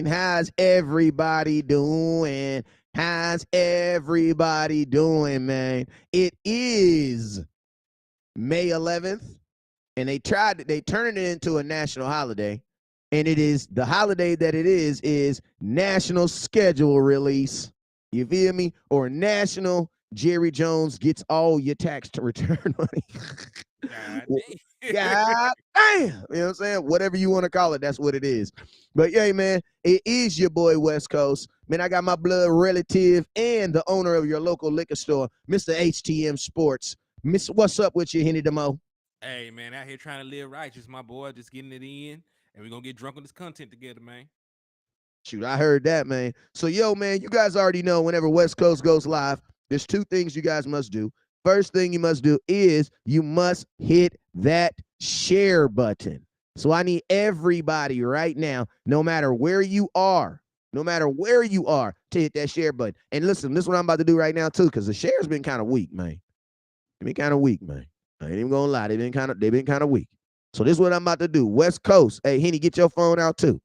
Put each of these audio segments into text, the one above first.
How's everybody doing? How's everybody doing, man? It is May 11th, and they turned it into a national holiday. And it is the holiday that it is National Schedule Release. You feel me? Or National Jerry Jones gets all your tax to return money. God God damn. You know what I'm saying? Whatever you want to call it, that's what it is. But yeah, man, it is your boy West Coast. Man, I got my blood relative and the owner of your local liquor store, Mr. HTM Sports. Miss, what's up with you, Henny Demo? Hey man, out here trying to live righteous, my boy, just getting it in, and we're gonna get drunk on this content together, man. Shoot, I heard that, man. So, yo, man, you guys already know whenever West Coast goes live, there's two things you guys must do. First thing you must do is you must hit that share button. So I need everybody right now, no matter where you are, to hit that share button. And listen, this is what I'm about to do right now, too, because the share's been kind of weak, man. It's been kind of weak, man. I ain't even gonna lie, they've been kind of weak. So this is what I'm about to do. West Coast, hey, Henny, get your phone out too.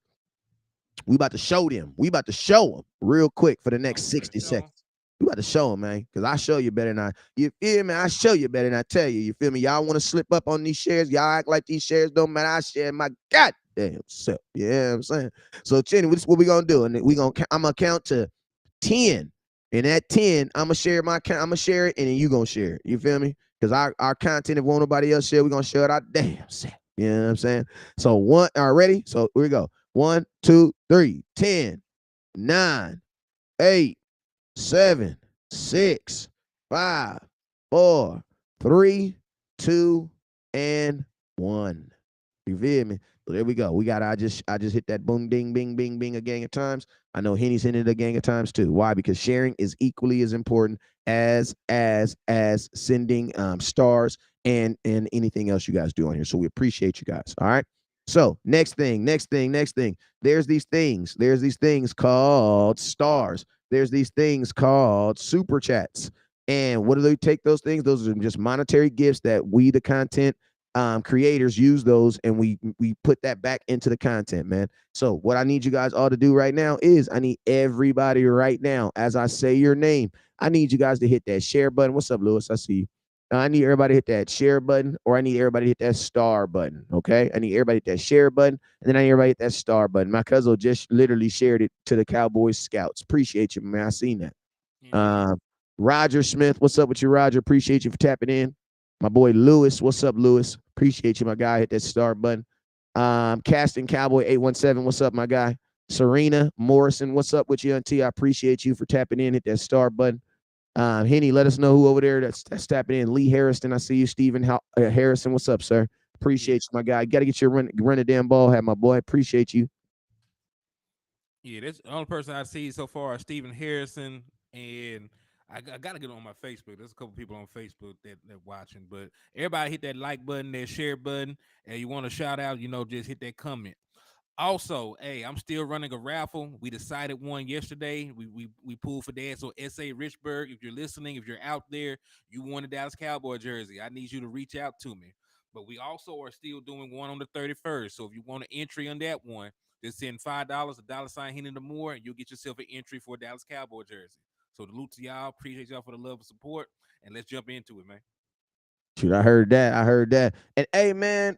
We about to show them. We about to show them real quick for the Oh, next we better 60 show 'em. seconds. We about to show them, man, because I show you better than you feel me? I show you better than I tell you. You feel me? Y'all want to slip up on these shares? Y'all act like these shares don't matter. I share my goddamn self. Yeah, I'm saying. So, Chenny, this is what we gonna do, and I'm gonna count to 10, and at 10, I'm gonna share it, and then you gonna share it. You feel me? Because our content, if won't nobody else share, we gonna share it our damn self. You know what I'm saying? So one, all right, ready? So here we go. 1, 2, 3, 10, 9, 8, 7, 6, 5, 4, 3, 2, and 1. You feel me? So there we go. I just hit that boom ding bing bing bing a gang of times. I know Henny's hitting it a gang of times too. Why? Because sharing is equally as important as sending stars and anything else you guys do on here. So we appreciate you guys. All right. So next thing. There's these things called stars. There's these things called super chats. And what do they take those things? Those are just monetary gifts that we, the content creators, use those, and we put that back into the content, man. So what I need you guys all to do right now is I need everybody right now, as I say your name, I need you guys to hit that share button. What's up, Lewis? I see you. I need everybody to hit that share button, or I need everybody to hit that star button. Okay. I need everybody to hit that share button, and then I need everybody to hit that star button. My cousin just literally shared it to the Cowboys scouts. Appreciate you, man. I seen that. Indeed. Um, Roger Smith, what's up with you, Roger? Appreciate you for tapping in. My boy Lewis, what's up, Lewis? Appreciate you, my guy. Hit that star button. Casting Cowboy 817, what's up, my guy? Serena Morrison, what's up with you, Auntie? I appreciate you for tapping in. Hit that star button. Henny, let us know who over there that's tapping in. Lee Harrison, I see you. Stephen Harrison, what's up, sir? Yeah, Appreciate you, my guy. Got to get your run a damn ball, have my boy. Appreciate you. yeah. That's the only person I see so far is Stephen Harrison, and I gotta get on my Facebook. There's a couple people on Facebook that watching, but everybody hit that like button, that share button, and you want to shout out, just hit that comment. Also, hey, I'm still running a raffle. We decided one yesterday. We pulled for that. So SA Richburg, if you're listening, if you're out there, you want a Dallas Cowboy jersey, I need you to reach out to me. But we also are still doing one on the 31st. So if you want an entry on that one, just send $5, a dollar sign Henny the more, and you'll get yourself an entry for a Dallas Cowboy jersey. So the loot to y'all, appreciate y'all for the love and support. And let's jump into it, man. Shoot, I heard that. I heard that. And hey, man,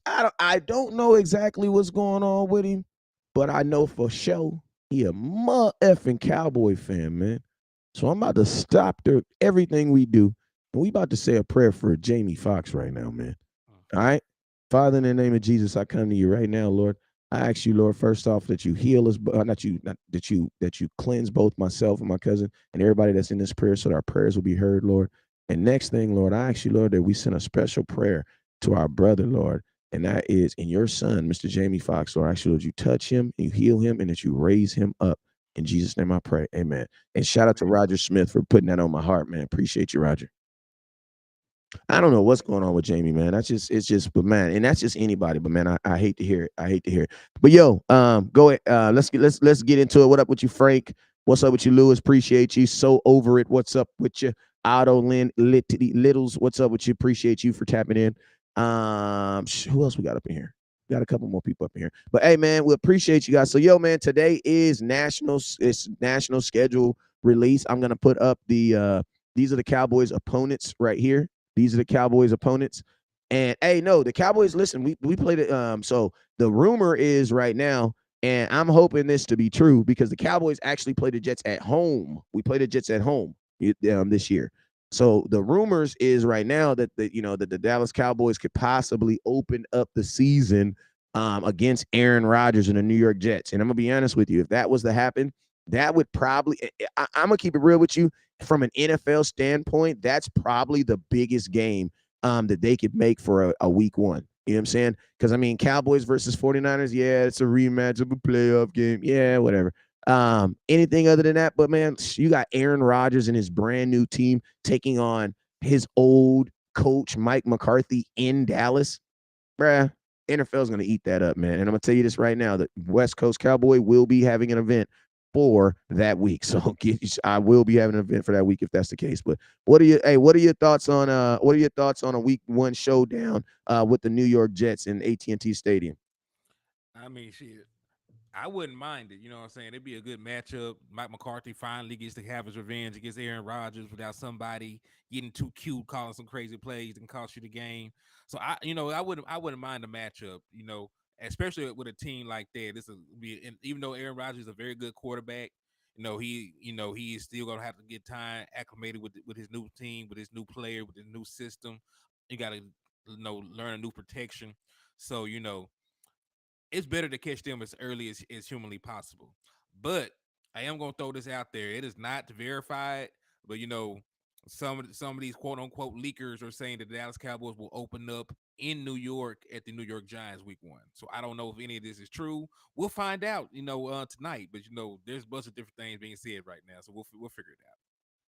I don't know exactly what's going on with him, but I know for sure he a mother effing Cowboy fan, man. So I'm about to stop everything we do, and we about to say a prayer for Jamie Foxx right now, man. All right, Father, in the name of Jesus, I come to you right now, Lord. I ask you, Lord, first off, that you heal us, not that you cleanse both myself and my cousin and everybody that's in this prayer, so that our prayers will be heard, Lord. And next thing, Lord, I ask you, Lord, that we send a special prayer to our brother, Lord, and that is in your son, Mr. Jamie Foxx. Lord, I ask you, Lord, you touch him, you heal him, and that you raise him up. In Jesus' name I pray. Amen. And shout out to Amen. Roger Smith for putting that on my heart, man. Appreciate you, Roger. I don't know what's going on with Jamie, man. It's just, but man, and that's just anybody. But man, I hate to hear it. I hate to hear it. But yo, go ahead. Let's get into it. What up with you, Frank? What's up with you, Lewis? Appreciate you. So over it. What's up with you, Otto Lynn Littles? What's up with you? Appreciate you for tapping in. Who else we got up in here? Got a couple more people up here. But hey, man, we appreciate you guys. So, yo, man, today is it's national schedule release. I'm gonna put up these are the Cowboys opponents right here. These are the Cowboys opponents. And hey, no, the Cowboys, listen, we played it. So the rumor is right now, and I'm hoping this to be true because the Cowboys actually play the Jets at home. We play the Jets at home this year. So the rumors is right now that that the Dallas Cowboys could possibly open up the season against Aaron Rodgers and the New York Jets. And I'm gonna be honest with you, if that was to happen, that would probably I'm gonna keep it real with you from an NFL standpoint. That's probably the biggest game that they could make for a week one. You know what I'm saying? Because I mean, Cowboys versus 49ers, yeah, it's a rematch of a playoff game. Yeah, whatever. Anything other than that, but man, you got Aaron Rodgers and his brand new team taking on his old coach Mike McCarthy in Dallas. Bruh, NFL's gonna eat that up, man. And I'm gonna tell you this right now: the West Coast Cowboy will be having an event for that week. So I will be having an event for that week if that's the case. But what are your thoughts on a week one showdown with the New York Jets in AT&T Stadium? I mean, shit. I wouldn't mind it. You know what I'm saying? It'd be a good matchup. Mike McCarthy finally gets to have his revenge against Aaron Rodgers without somebody getting too cute, calling some crazy plays and cost you the game. So I wouldn't mind the matchup. Especially with a team like that. This will be, and even though Aaron Rodgers is a very good quarterback, he is still gonna have to get time acclimated with his new team, with his new player, with his new system. You got to learn a new protection. So it's better to catch them as early as humanly possible. But I am gonna throw this out there. It is not verified, but some of these quote unquote leakers are saying that the Dallas Cowboys will open up in New York at the New York Giants week one. So I don't know if any of this is true. We'll find out, tonight. But there's a bunch of different things being said right now, so we'll figure it out.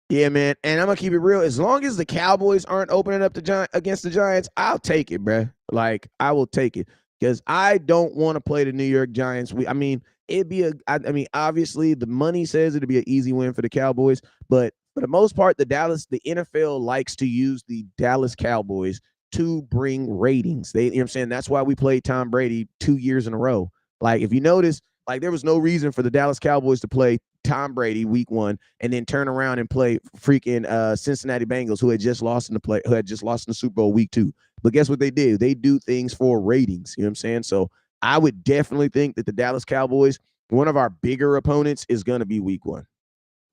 Yeah, man. And I'm gonna keep it real. As long as the Cowboys aren't opening up against the Giants, I'll take it, bruh. Like I will take it because I don't want to play the New York Giants. I mean, it'd be I mean, obviously the money says it'd be an easy win for the Cowboys, but for the most part, the NFL likes to use the Dallas Cowboys to bring ratings. You know what I'm saying? That's why we played Tom Brady 2 years in a row. Like if you notice, like there was no reason for the Dallas Cowboys to play Tom Brady week one and then turn around and play freaking Cincinnati Bengals who had just lost in the Super Bowl week two. But guess what they did? They do things for ratings. You know what I'm saying? So I would definitely think that the Dallas Cowboys, one of our bigger opponents, is going to be week one.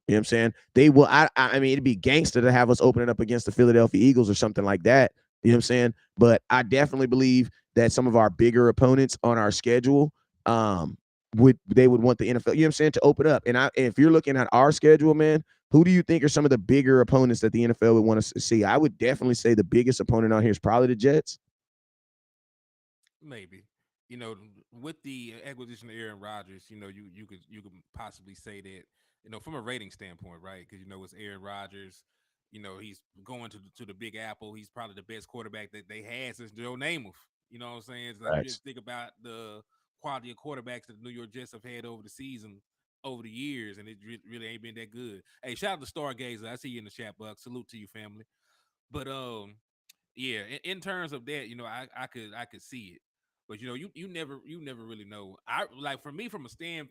You know what I'm saying? They will. I mean, it'd be gangster to have us opening up against the Philadelphia Eagles or something like that. You know what I'm saying? But I definitely believe that some of our bigger opponents on our schedule, would want the NFL, you know what I'm saying, to open up. And if you're looking at our schedule, man, who do you think are some of the bigger opponents that the NFL would want to see? I would definitely say the biggest opponent on here is probably the Jets. Maybe. You know, with the acquisition of Aaron Rodgers, you could possibly say that, from a rating standpoint, right? Because it's Aaron Rodgers. He's going to the Big Apple. He's probably the best quarterback that they had since Joe Namath. You know what I'm saying? So you Right. just think about the quality of quarterbacks that the New York Jets have had over the season, over the years, and it really ain't been that good. Hey, shout out to Stargazer. I see you in the chat box. Salute to you, family. But yeah, in terms of that, I could see it, but you never really know. I like, for me, from a fan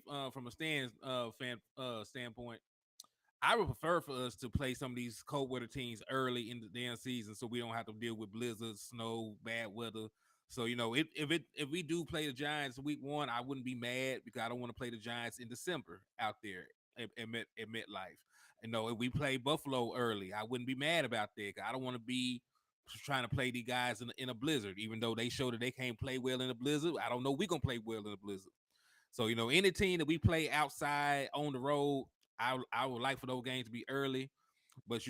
standpoint, I would prefer for us to play some of these cold weather teams early in the damn season, so we don't have to deal with blizzards, snow, bad weather. So if we do play the Giants week one, I wouldn't be mad because I don't want to play the Giants in December out there at MetLife. If we play Buffalo early, I wouldn't be mad about that. I don't want to be trying to play these guys in a blizzard, even though they show that they can't play well in a blizzard. I don't know we gonna play well in a blizzard. So any team that we play outside on the road, I would like for those games to be early. But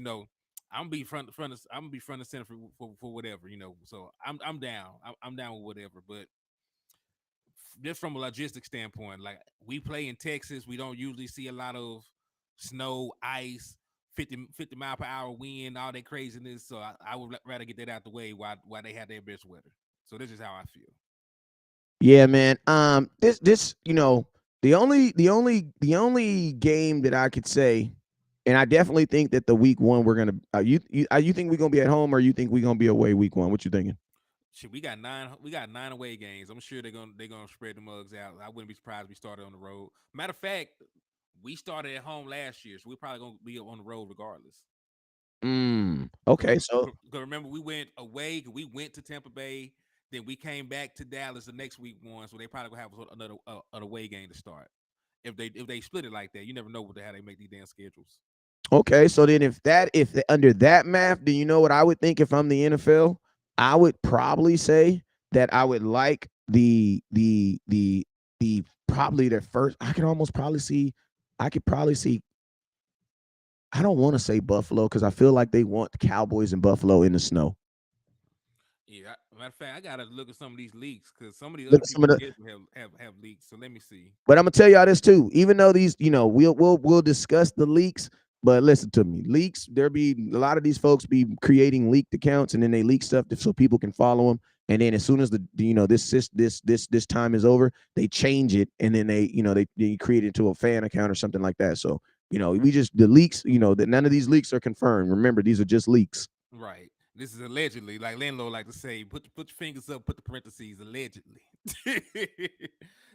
I'm gonna be I'm gonna be front and center for whatever. So I'm down. I'm down with whatever. But just from a logistic standpoint, like, we play in Texas, we don't usually see a lot of snow, ice, 50 mile per hour wind, all that craziness. So I would rather get that out the way while they have their best weather. So this is how I feel. Yeah, man. This the only game that I could say, and I definitely think that the week one we're gonna. You think we're gonna be at home or you think we're gonna be away week one? What you thinking? Shit, we got 9. We got 9 away games. I'm sure they're gonna spread the mugs out. I wouldn't be surprised if we started on the road. Matter of fact, we started at home last year, so we're probably gonna be on the road regardless. Okay, so Cause remember, we went away. We went to Tampa Bay, then we came back to Dallas the next week one. So they probably gonna have another an away game to start. If they split it like that, you never know what how they make these damn schedules. okay, so then under that math, do you know what I would think if I'm the NFL? I would probably say that I would like the probably their first. I could probably see. I don't want to say Buffalo because I feel like they want the Cowboys and Buffalo in the snow. Yeah, matter of fact, I gotta look at some of these leaks because some of these Look other at some of people's the schedule have leaks. So let me see. But I'm gonna tell y'all this too. Even though these, we'll discuss the leaks. But listen to me, leaks. There be a lot of these folks be creating leaked accounts, and then they leak stuff so people can follow them. And then as soon as this time is over, they change it, and then they create it into a fan account or something like that. So we just the leaks. That none of these leaks are confirmed. Remember, these are just leaks. Right. This is allegedly, like landlord like to say, put your fingers up, put the parentheses allegedly.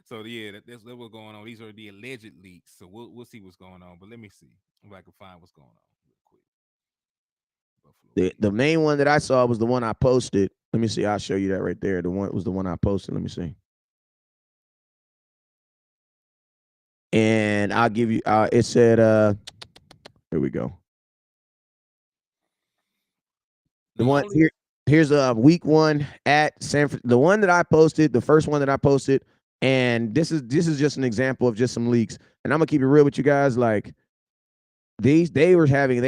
So yeah, that's what's going on. These are the alleged leaks. So we'll see what's going on. But let me see if I can find what's going on real quick. Buffalo The leaks. main one that I saw was the one I posted. Let me see. I'll show you that right there. The one I posted. Let me see. And I'll give you. It said. Here we go. The The one only here. Here's week one at the one that I posted. The first one that I posted. And this is just an example of just some leaks. And I'm gonna keep it real with you guys. Like they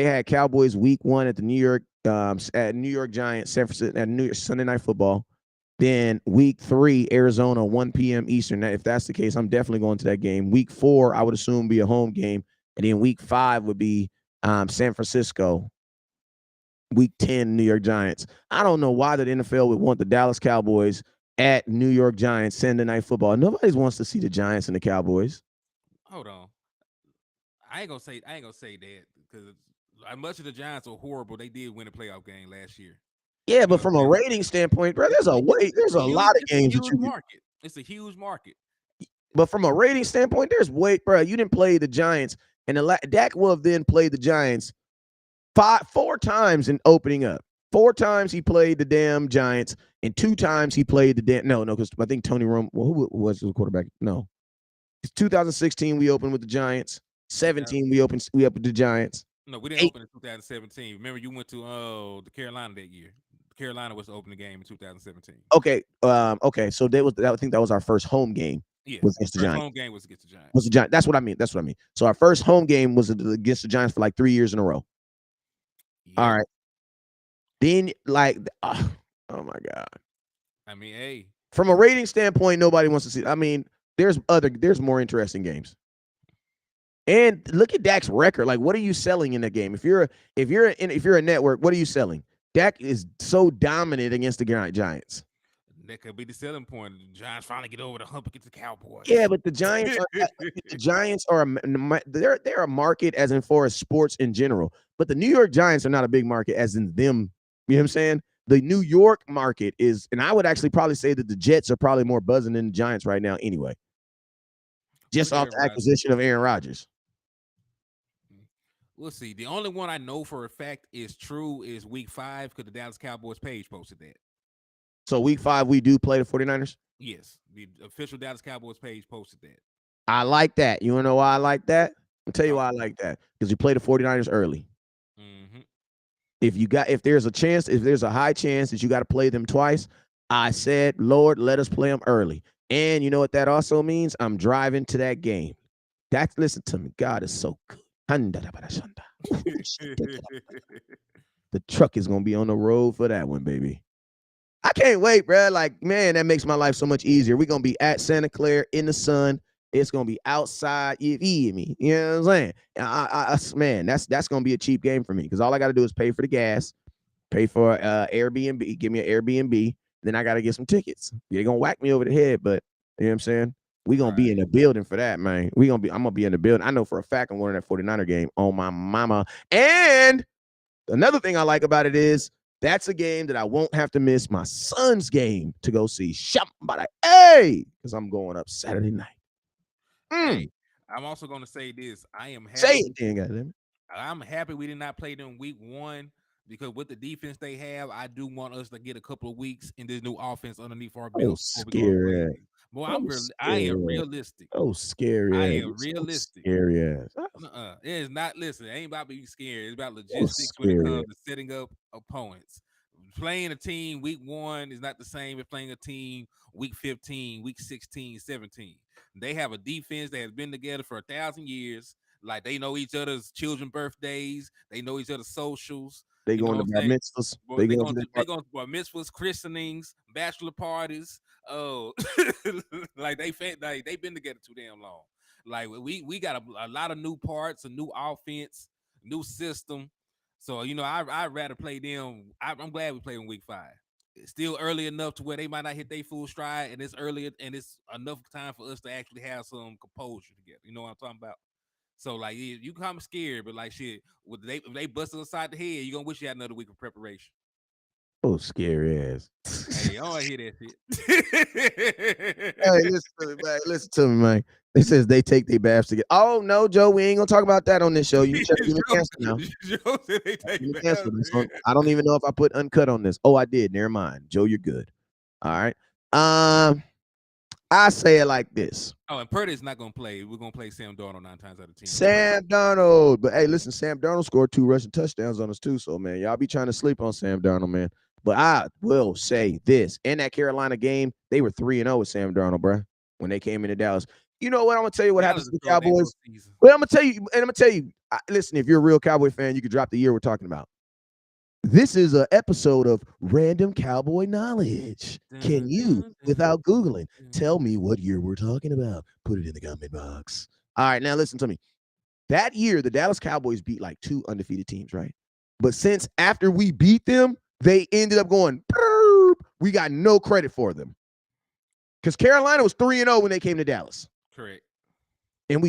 had Cowboys week one at the New York Giants, San Francisco at New York Sunday Night Football. Then week 3, Arizona, 1 p.m. Eastern. Now, if that's the case, I'm definitely going to that game. Week 4, I would assume be a home game, and then week 5 would be San Francisco. Week 10, New York Giants. I don't know why the NFL would want the Dallas Cowboys at New York Giants Sunday Night Football. Nobody wants to see the Giants and the Cowboys. hold on. I ain't gonna say that because like much of the Giants are horrible. They did win a playoff game last year. Yeah, You know but what from I'm a saying? rating standpoint, bro, I mean, there's a lot of it's a games that huge you can. market. It's a huge market. But from a rating standpoint, there's weight, bro. You didn't play the Giants, and Dak will have then played the Giants 4 times in opening up. 4 times he played the damn Giants, and 2 times he played the damn. No, because I think Tony Romo. Well, who was the quarterback? No, it's 2016 we opened with the Giants. 2000, 17 we opened with the Giants. no, we didn't Eight. open in 2017. Remember, you went to the Carolina that year. Carolina was the opening game in 2017. Okay. So I think that was our first home game was Yes, against the first Giants. home game was against the Was the Giants. Giants? That's what I mean. That's what I mean. So our first home game was against the Giants for like 3 years in a row. All Yep. right. Then oh my god. I mean, hey, From a rating standpoint, nobody wants to see. I mean, there's more interesting games. And look at Dak's record. Like, what are you selling in that game? If you're a network, what are you selling? Dak is so dominant against the Giants. that could be the selling point. The Giants finally get over the hump against the Yeah, Cowboys. but the Giants are they're a market as in for sports in general. But the New York Giants are not a big market as in them. You know what I'm saying? The New York market is, and I would actually probably say that the Jets are probably more buzzing than the Giants right now. Anyway, Well, just look at off the everybody. acquisition of Aaron Rodgers. We'll see. The only one I know for a fact is true is week 5 because the Dallas Cowboys page posted that. So week 5 we do play the 49ers. Yes, the official Dallas Cowboys page posted that. I like that. You wanna know why I like that? I'll tell you Talk why I to me. like that. Because you play the 49ers early. Mm-hmm. If there's a high chance that you got to play them twice, I said, Lord, let us play them early. And you know what that also means? I'm driving to that game. Listen to me. God is so good. The truck is gonna be on the road for that one, baby. I can't wait, bro. Like, man, that makes my life so much easier. We're gonna be at Santa Clara in the sun. It's gonna be outside. You eat me. You know what I'm saying? Man, that's gonna be a cheap game for me because all I gotta do is pay for the gas, pay for Airbnb, give me an Airbnb. Then I got to get some tickets. They're going to whack me over the head, but you know what I'm saying? We going to be in Right. the building for that, man. I'm going to be in the building. I know for a fact I'm going to that 49er game on my mama. And another thing I like about it is That's a game that I won't have to miss my son's game to go see somebody. Hey, because I'm going up Saturday night. Hey, I'm also gonna say this. I am Say happy. it, then, goddamn. I'm happy we did not play them week one because with the defense they have, I do want us to get a couple of weeks in this new offense underneath our Oh, belts before we go and play scary ass. them. Boy, Oh, I am scary ass. realistic. Oh, scary I ass. am Oh, realistic. scary ass. It is not. Listen, it ain't about being scared. It's about Oh, logistics when it scary comes ass. to setting up opponents. Playing a team week one is not the same as playing a team week 15, week 16, 17. They have a defense that has been together for 1,000 years. Like they know each other's children birthdays. They know each other's socials. They You know going what to I'm bar saying? mitzvahs. But They going to they going to bar mitzvahs, christenings, bachelor parties. Oh, like like they've been together too damn long. Like we got a lot of new parts, a new offense, new system. So I'd rather play them. I'm glad we played in week 5. It's still early enough to where they might not hit their full stride, and it's early and it's enough time for us to actually have some composure together. You know what I'm talking about? So like you come scared, but like shit, if they bust us aside the head, you gonna wish you had another week of preparation. oh, scary ass. Hey, I don't wanna hear that Hey, shit. listen to me, man. Listen to me, man. It says they take their baths together. Oh no, Joe, we ain't gonna talk about that on this show. You check me Joe, cancel now. Joe said they take You cancel baths. this one. I don't even know if I put uncut on this. Oh, I did. Never mind. Joe, you're good. All right. I say it like this. Oh, and Purdy's not gonna play. We're gonna play Sam Darnold 9 times out of 10. Sam Darnold. But hey, listen, Sam Darnold scored 2 rushing touchdowns on us too. So man, y'all be trying to sleep on Sam Darnold, man. But I will say this: in that Carolina game, they were 3-0 with Sam Darnold, bro. When they came into Dallas, you know what? I'm gonna tell you what happens Dallas to the destroyed their whole Cowboys. season. Well, I'm gonna tell you, and I'm gonna tell you. Listen, if you're a real Cowboy fan, you could drop the year we're talking about. This is an episode of Random Cowboy Knowledge. Can Dun, you, dun, dun, without Googling, dun. tell me what year we're talking about? Put it in the comment box. All right, now listen to me. That year, the Dallas Cowboys beat like 2 undefeated teams, right? But since after we beat them, they ended up going, "Burp." We got no credit for them. Because Carolina was 3-0 when they came to Dallas. Correct. And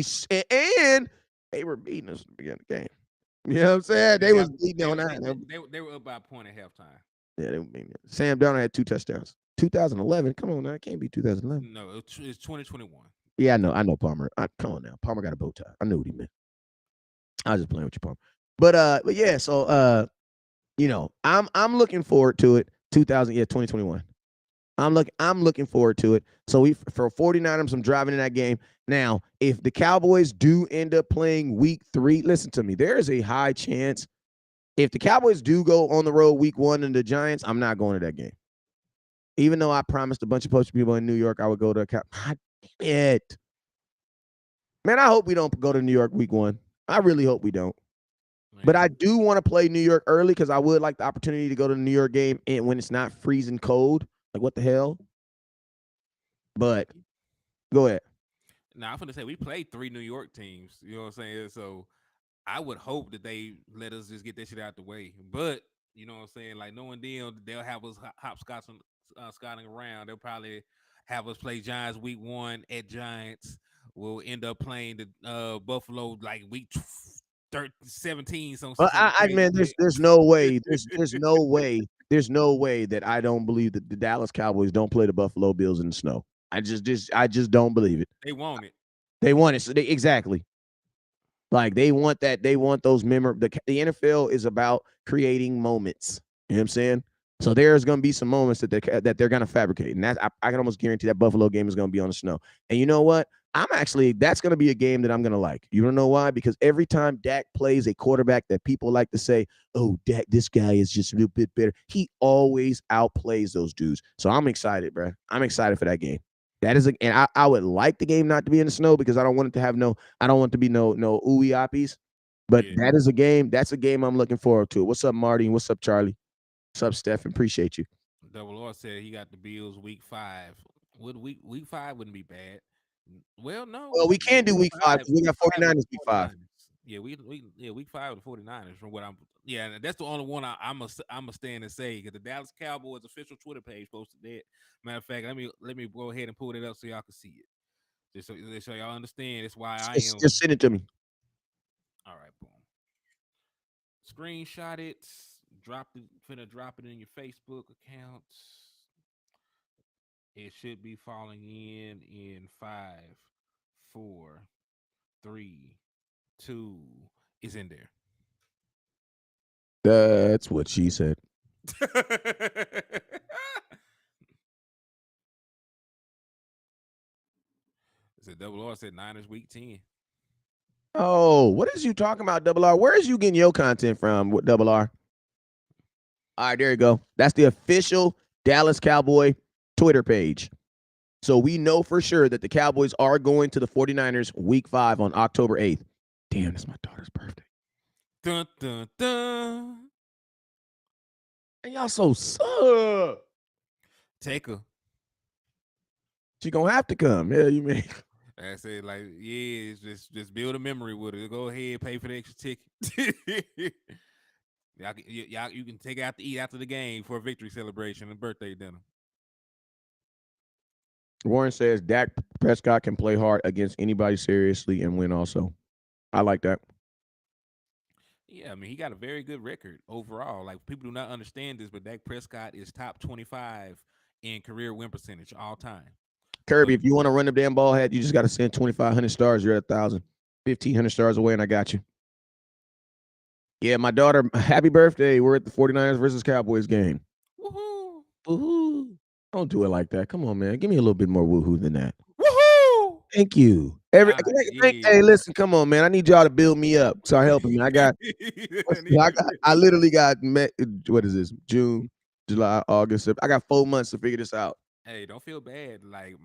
and they were beating us at the beginning of the game. You know what I'm saying? They was beating on that. They were up by a point at halftime. Yeah, they were beating it. Sam Darnold had 2 touchdowns. 2011. Come on now. It can't be 2011. No, it's 2021. Yeah, I know Palmer. Come on now. Palmer got a bow tie. I knew what he meant. I was just playing with you, Palmer. But yeah, so I'm looking forward to it. 2021. I'm looking forward to it. So for 49ers, I'm driving in that game. Now, if the Cowboys do end up playing week 3, listen to me. There is a high chance if the Cowboys do go on the road week 1 and the Giants, I'm not going to that game. Even though I promised a bunch of post people in New York I would go to God damn it. Man, I hope we don't go to New York week 1. I really hope we don't. But I Man, do want to play New York early because I would like the opportunity to go to the New York game and when it's not freezing cold. Like, what the hell? But go ahead. now I'm gonna say we played 3 New York teams. You know what I'm saying? So I would hope that they let us just get that shit out the way. But you know what I'm saying? Like knowing them, they'll have us hopscotching, scotting around. They'll probably have us play Giants week 1 at Giants. We'll end up playing the Buffalo like week 17, some I crazy man, there's no way. There's no way that I don't believe that the Dallas Cowboys don't play the Buffalo Bills in the snow. I just don't believe it. They want it. They want it. So exactly. Like they want that. They want those the NFL is about creating moments. You know what I'm saying? So there's going to be some moments that they're going to fabricate, and I can almost guarantee that Buffalo game is going to be on the snow. And you know what? That's going to be a game that I'm going to like. You don't know why? Because every time Dak plays a quarterback that people like to say, "Oh, Dak, this guy is just a little bit better," he always outplays those dudes. So I'm excited, bro. I'm excited for that game. And I would like the game not to be in the snow because I don't want it to have I don't want it to be no ooey oppies. But Yeah. that is a game. That's a game I'm looking forward to. What's up, Marty? What's up, Charlie? What's up, Steph? Appreciate you. Double R said he got the Bills week 5. Would week 5 wouldn't be bad. Well, no. Well, we can do week 5 because we got Week 5 with 49ers the week 5. 49ers. Yeah, week 5 with the 49ers from what and that's the only one I'm a stand and say because the Dallas Cowboys official Twitter page posted that. Matter of fact, let me go ahead and pull it up so y'all can see it. Just so y'all understand. That's why I am Just send it to me. all right, boom. Screenshot it, finna drop it in your Facebook accounts. It should be falling in 5, 4, 3, 2. It's in there. That's what she said. So Double R said Niners week 10. Oh, what is you talking about, Double R? Where is you getting your content from, Double R? All right, there you go. That's the official Dallas Cowboy Twitter page. So we know for sure that the Cowboys are going to the 49ers week 5 on October 8th. Damn, that's my daughter's birthday. Dun, dun, dun. And y'all so suck. Take her. She gonna have to come. Yeah, you mean? I said, like, yeah, it's just build a memory with her. Go ahead, pay for the extra ticket. y'all, you can take out to eat after the game for a victory celebration and birthday dinner. Warren says Dak Prescott can play hard against anybody seriously and win also. I like that. Yeah, I mean, he got a very good record overall. Like, people do not understand this, but Dak Prescott is top 25 in career win percentage all time. Kirby, if you want to run the damn ball head, you just got to send 2,500 stars. You're at 1,000. 1,500 stars away, and I got you. Yeah, my daughter, happy birthday. We're at the 49ers versus Cowboys game. Woohoo! Woohoo. Don't do it like that. Come on, man. Give me a little bit more woohoo than that. Woohoo! Thank you. Hey, listen, come on, man. I need y'all to build me up. Start helping me. I literally got what is this? June, July, August. I got 4 months to figure this out. Hey, don't feel bad. Like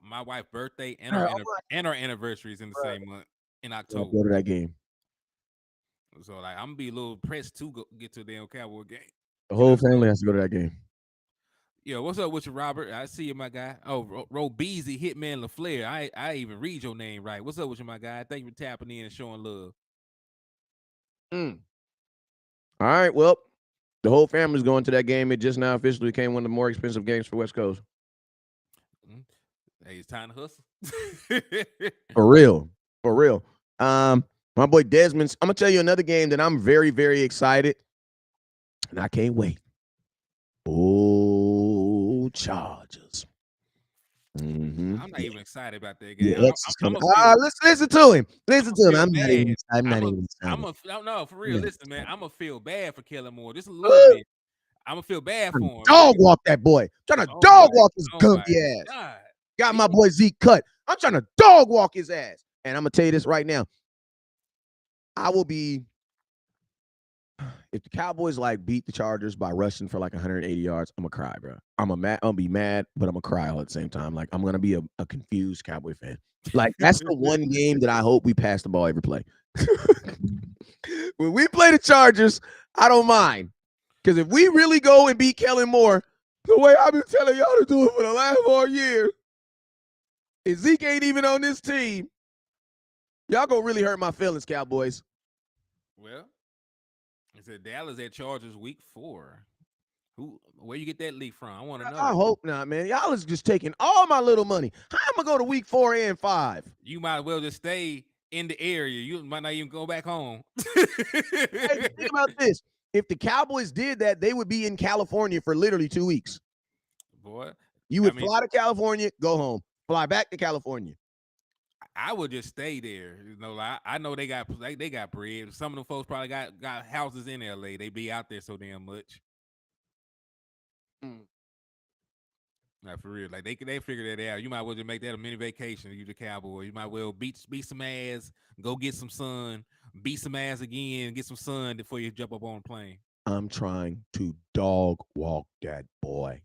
my wife's birthday and our anniversary is in the same month in October. Go to that game. So like I'm gonna be a little pressed to get to a damn Cowboy game. The whole family has to go to that game. Yo, what's up with you, Robert? I see you, my guy. Oh, Robeezy, Hitman LaFleur. I even read your name right. What's up with you, my guy? Thank you for tapping in and showing love. All right, well, the whole family's going to that game. It just now officially became one of the more expensive games for West Coast. Hey, it's time to hustle. For real. My boy Desmond, I'm going to tell you another game that I'm very, very excited, and I can't wait. Oh, Chargers. I'm not even excited about that game. Yeah, listen to him. Listen to him. I'm not even excited. No, for real. Listen, man. I'm going to feel bad for Kellen Moore. Just a little bit. I'm going to feel bad for him. Dog walk that boy. Trying to dog walk his gumpy ass. God. Got my boy Zeke cut. I'm trying to dog walk his ass. And I'm going to tell you this right now. I will be, if the Cowboys like beat the Chargers by rushing for like 180 yards, I'm going to cry, bro. I'm going to be mad, but I'm going to cry all at the same time. Like, I'm going to be a confused Cowboy fan. Like, that's the one game that I hope we pass the ball every play. When we play the Chargers, I don't mind. Because if we really go and beat Kellen Moore, the way I've been telling y'all to do it for the last 4 years, if Zeke ain't even on this team, y'all gonna really hurt my feelings, Cowboys. Well, it said Dallas at Chargers week 4. Where you get that leak from? I want to know. I hope not, man. Y'all is just taking all my little money. How am I going to week 4 and 5? You might as well just stay in the area. You might not even go back home. Hey, think about this. If the Cowboys did that, they would be in California for literally 2 weeks. Boy, you would fly to California, go home, fly back to California. I would just stay there. You know, like, I know they got bread. Some of them folks probably got houses in LA. They be out there so damn much. Like, for real, like they figure that out. You might well just make that a mini vacation. You the Cowboy. You might well beat some ass, go get some sun, beat some ass again, get some sun before you jump up on a plane. I'm trying to dog walk that boy.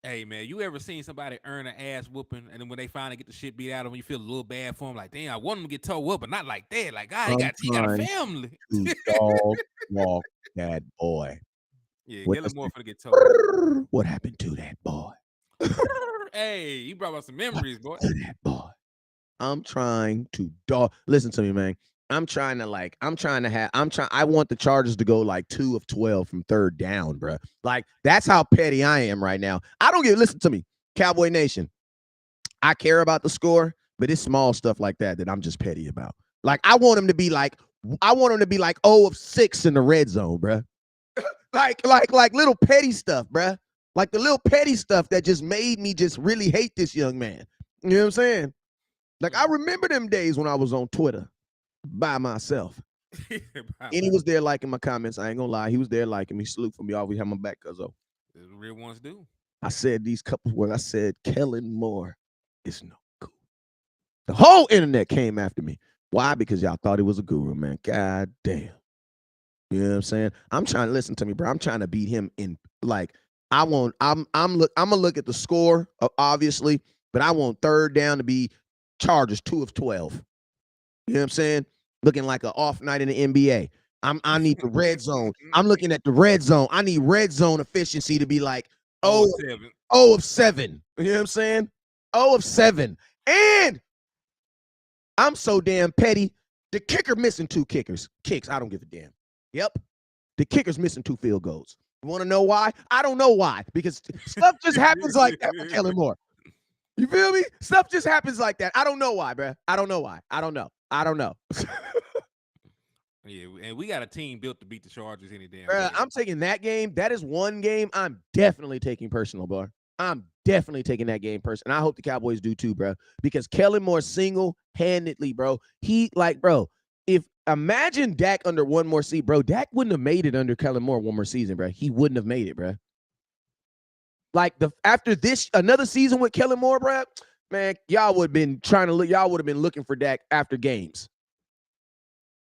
Hey, man, you ever seen somebody earn an ass whooping, and then when they finally get the shit beat out of them, you feel a little bad for them? Like, damn, I want them to get toe up, but not like that. Like, God, he got a family. To dog walk that boy. Yeah, get him more for to get toe up. What happened to that boy? Hey, you brought up some memories, boy. That boy. I'm trying to dog. Listen to me, man. I want the Chargers to go like 2 of 12 from third down, bro. Like, that's how petty I am right now. Listen to me, Cowboy Nation. I care about the score, but it's small stuff like that I'm just petty about. Like, I want them to be like 0 of 6 in the red zone, bro. like little petty stuff, bruh. Like the little petty stuff that just made me just really hate this young man. You know what I'm saying? Like I remember them days when I was on Twitter by myself. And he was there liking my comments. I ain't gonna lie. He was there liking me. Salute for me. Always have my back, cuzzo. The real ones do. I said these couple words. I said, Kellen Moore is no cool. The whole internet came after me. Why? Because y'all thought he was a guru, man. God damn. You know what I'm saying? I'm trying to listen to me, bro. I'm trying to beat him in like I'm gonna look at the score, obviously, but I want third down to be Chargers 2 of 12. You know what I'm saying? Looking like an off night in the NBA. I need the red zone. I'm looking at the red zone. I need red zone efficiency to be like 0 of 7. You know what I'm saying? 0 of 7. And I'm so damn petty. The kicker missing 2 kicks. I don't give a damn. Yep. The kicker's missing 2 field goals. You want to know why? I don't know why. Because stuff just happens like that for Kellen Moore. You feel me? Stuff just happens like that. I don't know why, bro. I don't know why. I don't know. Yeah, and we got a team built to beat the Chargers any damn Bruh, day. I'm taking that game. That is one game I'm definitely taking personal, bro. I'm definitely taking that game personal. And I hope the Cowboys do too, bro. Because Kellen Moore single-handedly, bro. If imagine Dak under one more season, bro. Dak wouldn't have made it under Kellen Moore one more season, bro. He wouldn't have made it, bro. Like after this, another season with Kellen Moore, bro, man, y'all would have been looking for Dak after games.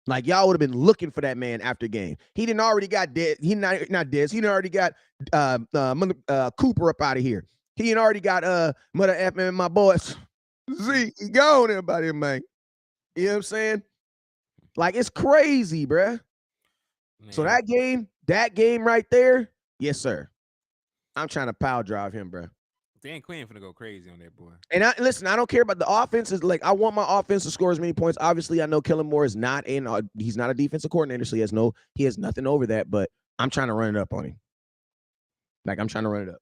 Like y'all would have been looking for that man after game. He didn't already got dead. He not dead. He didn't already got Cooper up out of here. He didn't already got mother F man, my boys. Z, he gone everybody, man. You know what I'm saying? Like it's crazy, bruh. Man. So that game right there, yes, sir. I'm trying to power drive him, bruh. Dan Quinn finna go crazy on that boy. And listen, I don't care about the offense. Like I want my offense to score as many points. Obviously, I know Kellen Moore is not he's not a defensive coordinator, so he has nothing over that. But I'm trying to run it up on him. Like I'm trying to run it up.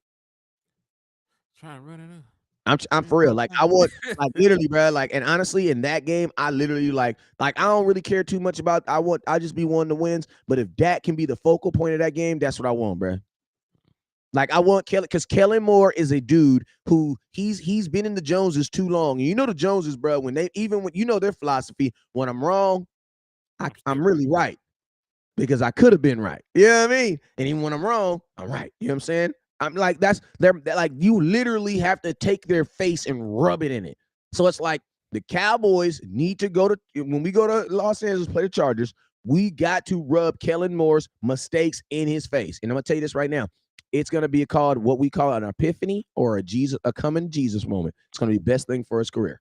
I'm for real. Like I want, like literally, bro. Like, and honestly, in that game, I literally like I don't really care too much about. I just be wanting to wins. But if Dak can be the focal point of that game, that's what I want, bro. Like I want Kellen, because Kellen Moore is a dude who he's been in the Joneses too long. And you know the Joneses, bro. When you know their philosophy, when I'm wrong, I'm really right because I could have been right. You know what I mean? And even when I'm wrong, I'm right. You know what I'm saying? I'm like they're like you literally have to take their face and rub it in it. So it's like the Cowboys need to go to when we go to Los Angeles play the Chargers. We got to rub Kellen Moore's mistakes in his face. And I'm gonna tell you this right now. It's going to be called what we call an epiphany or a coming Jesus moment. It's going to be the best thing for his career.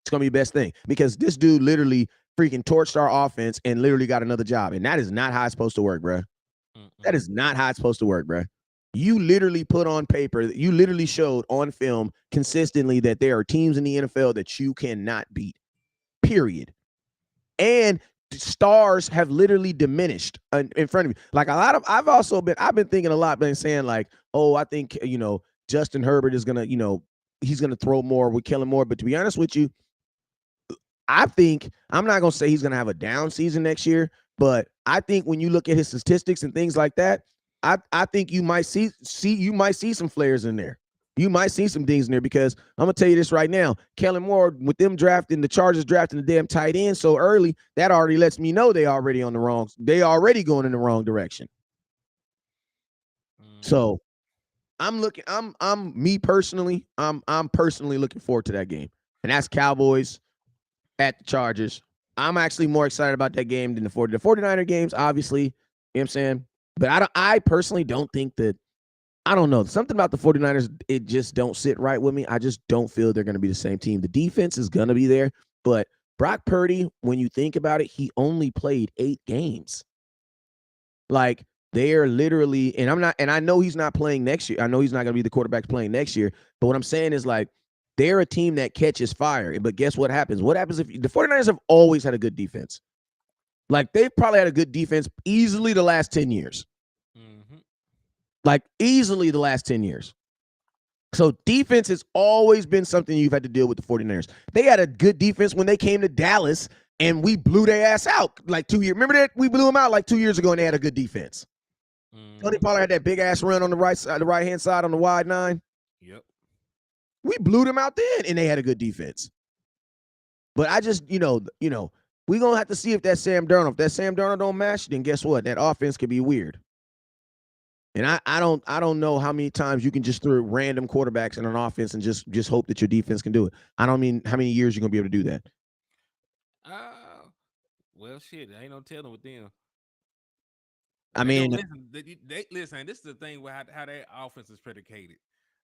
It's going to be the best thing because this dude literally freaking torched our offense and literally got another job. And that is not how it's supposed to work, bro. That is not how it's supposed to work, bro. You literally put on paper, you literally showed on film consistently that there are teams in the NFL that you cannot beat, period. And stars have literally diminished in front of you. Like I've been thinking a lot, been saying like, oh, I think, Justin Herbert is going to, he's going to throw more with Kellen Moore. But to be honest with you, I think I'm not going to say he's going to have a down season next year, but I think when you look at his statistics and things like that, I think you might see some flares in there. You might see some things in there because I'm going to tell you this right now. Kellen Moore, with them the Chargers drafting the damn tight end so early, that already lets me know they already going in the wrong direction. So I'm personally looking forward to that game. And that's Cowboys at the Chargers. I'm actually more excited about that game than the 49er games, obviously. You know what I'm saying? But I personally don't think that, I don't know. Something about the 49ers, it just don't sit right with me. I just don't feel they're going to be the same team. The defense is going to be there, but Brock Purdy, when you think about it, he only played 8 games. Like, they're literally, and I know he's not playing next year. I know he's not going to be the quarterback playing next year, but what I'm saying is, like, they're a team that catches fire. But guess what happens? What happens if the 49ers have always had a good defense? Like, they've probably had a good defense easily the last 10 years. Like easily the last 10 years. So defense has always been something you've had to deal with the 49ers. They had a good defense when they came to Dallas and we blew their ass out like 2 years. Remember that? We blew them out like 2 years ago and they had a good defense. Tony Mm-hmm. Pollard had that big ass run on the right side, the right hand side on the wide 9. Yep. We blew them out then, and they had a good defense. But I just, we gonna have to see if that Sam Darnold, if that Sam Darnold don't match, then guess what? That offense could be weird. And I don't know how many times you can just throw random quarterbacks in an offense and just hope that your defense can do it. I don't mean how many years you're gonna be able to do that. Uh, well, shit, I ain't no telling with them. I They don't mean, listen. They listen. This is the thing with how their offense is predicated.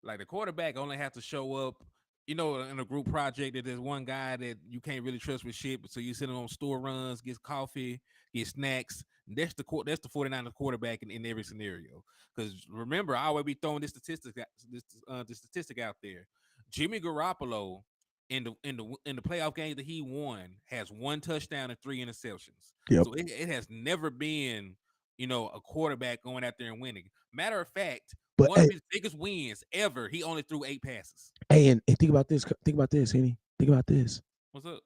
Like the quarterback only has to show up. In a group project that there's one guy that you can't really trust with shit. So you send him on store runs, get coffee, get snacks. That's the 49ers quarterback in every scenario. Because remember, I always be throwing this statistic out there. Jimmy Garoppolo in the playoff games that he won has 1 touchdown and 3 interceptions. yep. So it has never been a quarterback going out there and winning. Matter of fact, But one of his biggest wins ever, he only threw 8 passes. and think about this. Think about this, Henny. Think about this. What's up?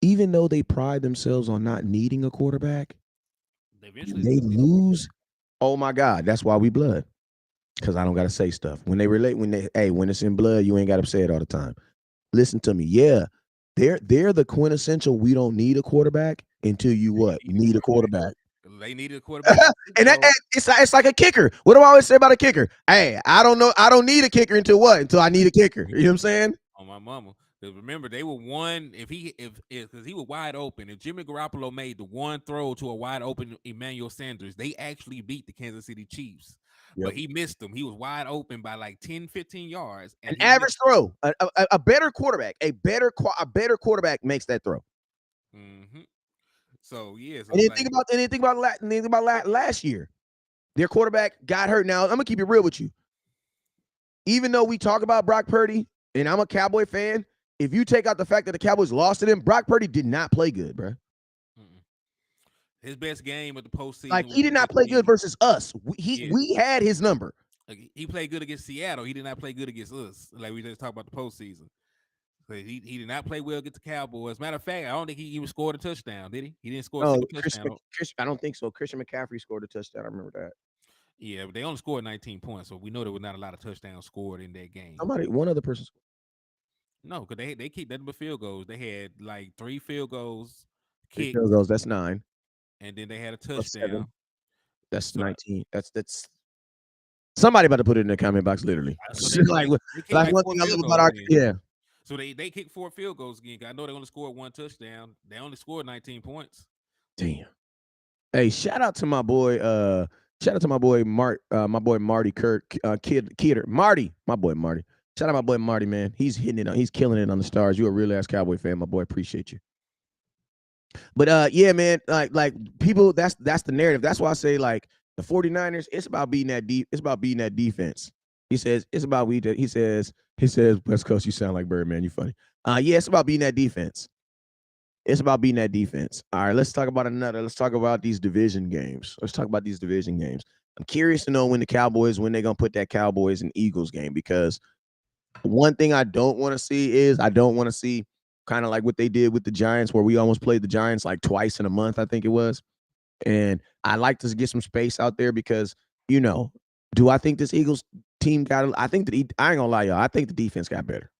Even though they pride themselves on not needing a quarterback, They when eventually they lose, oh my God, that's why we blood. Because I don't gotta say stuff. When it's in blood, you ain't gotta say it all the time. Listen to me. Yeah. They're the quintessential we don't need a quarterback until you what? Need a quarterback. They needed a quarterback in the And Super Bowl. it's like a kicker. What do I always say about a kicker? Hey, I don't know. I don't need a kicker until what? Until I need a kicker. You know what I'm saying? On my mama. 'Cause remember, they were one. If because he was wide open. If Jimmy Garoppolo made the one throw to a wide open Emmanuel Sanders, they actually beat the Kansas City Chiefs. Yep. But he missed them. He was wide open by like 10, 15 yards, An and he average missed. throw. A better quarterback. A better quarterback makes that throw. Mm-hmm. So yeah, so And it's then like think about last year. Their quarterback got hurt. Now I'm gonna keep it real with you. Even though we talk about Brock Purdy, and I'm a Cowboy fan, if you take out the fact that the Cowboys lost to them, Brock Purdy did not play good, bro. his best game of the postseason Like was he did not play good versus us. yeah. We had his number. Like, he played good against Seattle. He did not play good against us. Like we just talked about the postseason. So he did not play well against the Cowboys. Matter of fact, I don't think he even scored a touchdown. Did he? He didn't score a Oh, single touchdown. I don't think so. Christian McCaffrey scored a touchdown. I remember that. Yeah, but they only scored 19 points, so we know there was not a lot of touchdowns scored in that game. One other person. No, because they keep nothing but field goals. They had like 3 field goals Three kicked, field goals. That's 9. and then they had a Plus 7. touchdown. That's So 19. That's somebody about to put it in the comment box. Literally, so they like they kicked like like one four thing I love field about goals our in. yeah. So they kicked 4 field goals again. I know they only scored 1 touchdown. They only scored 19 points. Damn. Hey, shout out to my boy. Shout out to my boy my boy Marty Kirk. Kidder. Marty. My boy Marty. Shout out my boy Marty, man. He's hitting it. He's killing it on the stars. You a real ass Cowboy fan, my boy. Appreciate you. But yeah, man. Like people. That's the narrative. That's why I say like the 49ers. It's about beating that deep. It's about beating that defense. He says it's about we. He says West Coast. You sound like Birdman. You funny. Yeah, it's about beating that defense. It's about beating that defense. All right, let's talk about another. Let's talk about these division games. Let's talk about these division games. I'm curious to know when they're gonna put that Cowboys and Eagles game, because one thing I don't want to see is I don't want to see kind of like what they did with the Giants, where we almost played the Giants like twice in a month, I think it was. And I like to get some space out there because, do I think this Eagles team got? I think that I ain't gonna lie, y'all. I think the defense got better.